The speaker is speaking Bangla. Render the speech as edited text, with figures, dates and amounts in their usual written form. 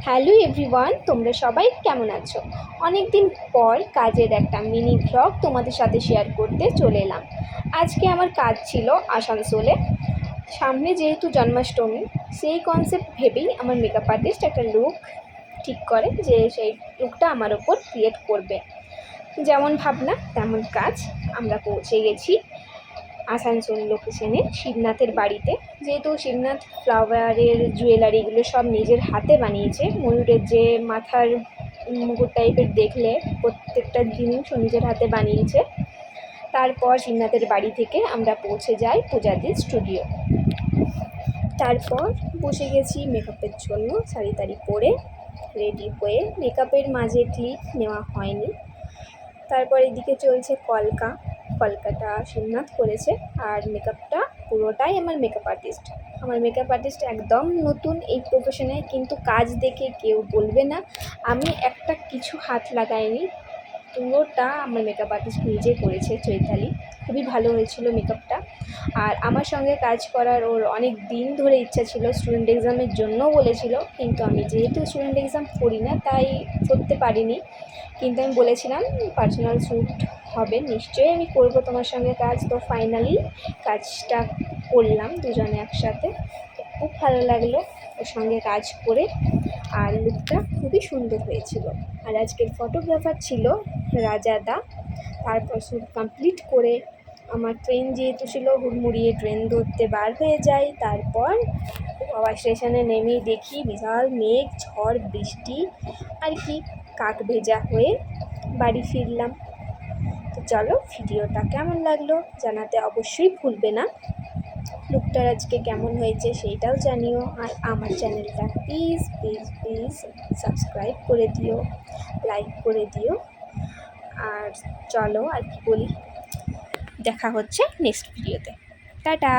হ্যালো এভরিওয়ান, তোমরা সবাই কেমন আছো? অনেক দিন পর কাজের একটা মিনি ব্লগ তোমাদের সাথে শেয়ার করতে চলে এলাম। আজকে আমার কাজ ছিল আসানসোলে। সামনে যেহেতু জন্মাষ্টমী, সেই কনসেপ্ট ভেবেই আমার মেকআপ আর্টিস্ট একটা লুক ঠিক করে যে সেই লুকটা আমার ওপর ক্রিয়েট করবে। যেমন ভাবনা তেমন কাজ। আমরা পৌঁছে গেছি আসানসোল লোকেশনে শিবনাথের বাড়িতে। যেহেতু শিবনাথ ফ্লাওয়ারের জুয়েলারিগুলো সব নিজের হাতে বানিয়েছে, ময়ূরের যে মাথার মুকুট টাইপের দেখলে প্রত্যেকটা জিনিস ও নিজের হাতে বানিয়েছে। তারপর শিবনাথের বাড়ি থেকে আমরা পৌঁছে যাই পূজাদির স্টুডিও। তারপর বসে গেছি মেকআপের জন্য, শাড়ি টাড়ি পরে রেডি হয়ে। মেকআপের মাঝে ক্লিপ নেওয়া হয়নি। তারপর এদিকে চলছে কলকাতা শিবনাথ করেছে, আর মেকআপটা পুরোটাই আমার মেকআপ আর্টিস্ট। আমার মেকআপ আর্টিস্ট একদম নতুন এই প্রফেশনে, কিন্তু কাজ দেখে কেউ বলবে না আমি একটা কিছু হাত লাগাইনি। পুরোটা আমার মেকআপ আর্টিস্ট নিজে করেছে, চৈতালি। খুবই ভালো হয়েছিল মেকআপটা। আর আমার সঙ্গে কাজ করার ওর অনেক দিন ধরে ইচ্ছা ছিল, স্টুডেন্ট এক্সামের জন্যও বলেছিল, কিন্তু আমি যেহেতু স্টুডেন্ট এক্সাম করি না তাই করতে পারিনি। কিন্তু আমি বলেছিলাম পার্সোনাল শ্যুট হবে, নিশ্চয়ই আমি করব তোমার সঙ্গে কাজ। তো ফাইনালি কাজটা করলাম দুজনে একসাথে। খুব ভালো লাগলো ওর সঙ্গে কাজ করে, আর লুকটা খুবই সুন্দর হয়েছিল। আর আজকের ফটোগ্রাফার ছিল রাজাদা। তারপর শ্যুট কমপ্লিট করে আমার ট্রেন যেহেতু ছিল, হুড়মুড়িয়ে ট্রেন ধরতে বার হয়ে যাই। তারপর আবার স্টেশনে নেমেই দেখি বিশাল মেঘ, ঝড়, বৃষ্টি আর কি কাক ভেজা হয়ে বাড়ি ফিরলাম। তো চলো, ভিডিওটা কেমন লাগলো জানাতে অবশ্যই ভুলবে না। লুকটার আজকে কেমন হয়েছে সেইটাও জানিও। আর আমার চ্যানেলটা প্লিজ প্লিজ প্লিজ সাবস্ক্রাইব করে দিও, লাইক করে দিও। আর চলো আর কি বলি, দেখা হচ্ছে নেক্সট ভিডিওতে। টাটা।